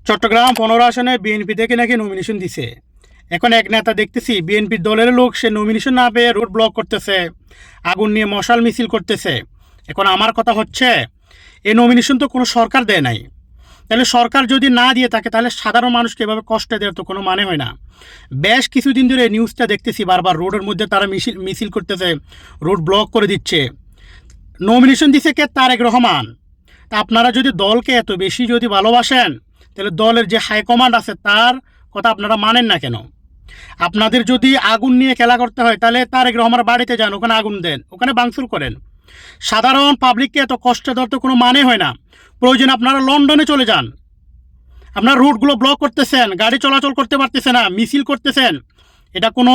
চট্টগ্রাম 15 আসনে বিএনপি থেকে নাকি নমিনেশন দিছে। এখন এক নেতা দেখতেছি বিএনপির দলের লোক সে নমিনেশন না পেয়ে রোড ব্লক করতেছে, আগুন নিয়ে মশাল মিছিল করতেছে। এখন আমার কথা হচ্ছে, এই নমিনেশন তো কোনো সরকার দেয় নাই। তাহলে সরকার যদি না দিয়ে থাকে তাহলে সাধারণ মানুষকে এভাবে কষ্ট দেওয়ার তো কোনো মানে হয় না। বেশ কিছুদিন ধরে নিউজটা দেখতেছি, বারবার রোডের মধ্যে তারা মিছিল করতেছে, রোড ব্লক করে দিচ্ছে। নমিনেশন দিছে কে? তারেক রহমান। তা আপনারা যদি দলকে এত বেশি যদি ভালোবাসেন, তাহলে দলের যে হাইকমান্ড আছে তার কথা আপনারা মানেন না কেন? আপনাদের যদি আগুন নিয়ে খেলা করতে হয় তাহলে তারেক রহমানের বাড়িতে যান, ওখানে আগুন দেন, ওখানে ভাঙচুর করেন। সাধারণ পাবলিককে এত কষ্ট দেওয়ার তো কোনো মানে হয় না। প্রয়োজন আপনারা লন্ডনে চলে যান। আপনারা রুটগুলো ব্লক করতেছেন, গাড়ি চলাচল করতে পারতেছে না, মিছিল করতেছেন। এটা কোনো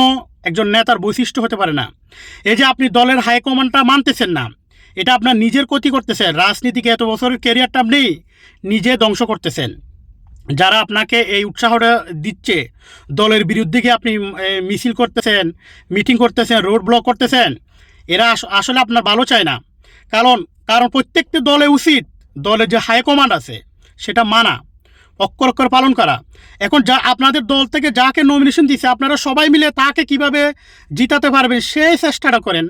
একজন নেতার বৈশিষ্ট্য হতে পারে না। এই যে আপনি দলের হাইকমান্ডটা মানতেছেন না, এটা আপনার নিজের ক্ষতি করতেছেন। রাজনীতিকে এত বছরের ক্যারিয়ারটা আপনি নিজে ধ্বংস করতেছেন। যারা আপনাকে এই উৎসাহটা দিচ্ছে, দলের বিরুদ্ধে গিয়ে আপনি মিছিল করতেছেন, মিটিং করতেছেন, রোড ব্লক করতেছেন, এরা আসলে আপনার ভালো চায় না। কারণ কারণ প্রত্যেকটি দলে উচিত দলের যে হাইকমান্ড আছে সেটা মানা, অক্ষর অক্ষর পালন করা। এখন যা আপনাদের দল থেকে যাকে নমিনেশন দিচ্ছে, আপনারা সবাই মিলে তাকে কিভাবে জিতাতে পারবেন সেই চেষ্টাটা করেন।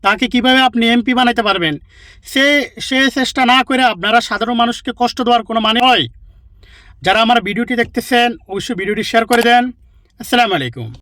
তাকে কিভাবে আপনি এমপি বানাইতে পারবেন সে চেষ্টা না করে আপনারা সাধারণ মানুষকে কষ্ট দেওয়ার কোনো মানে হয়? যারা আমার ভিডিওটি দেখতেছেন অবশ্যই ভিডিওটি শেয়ার করে দেন। আসসালামু আলাইকুম।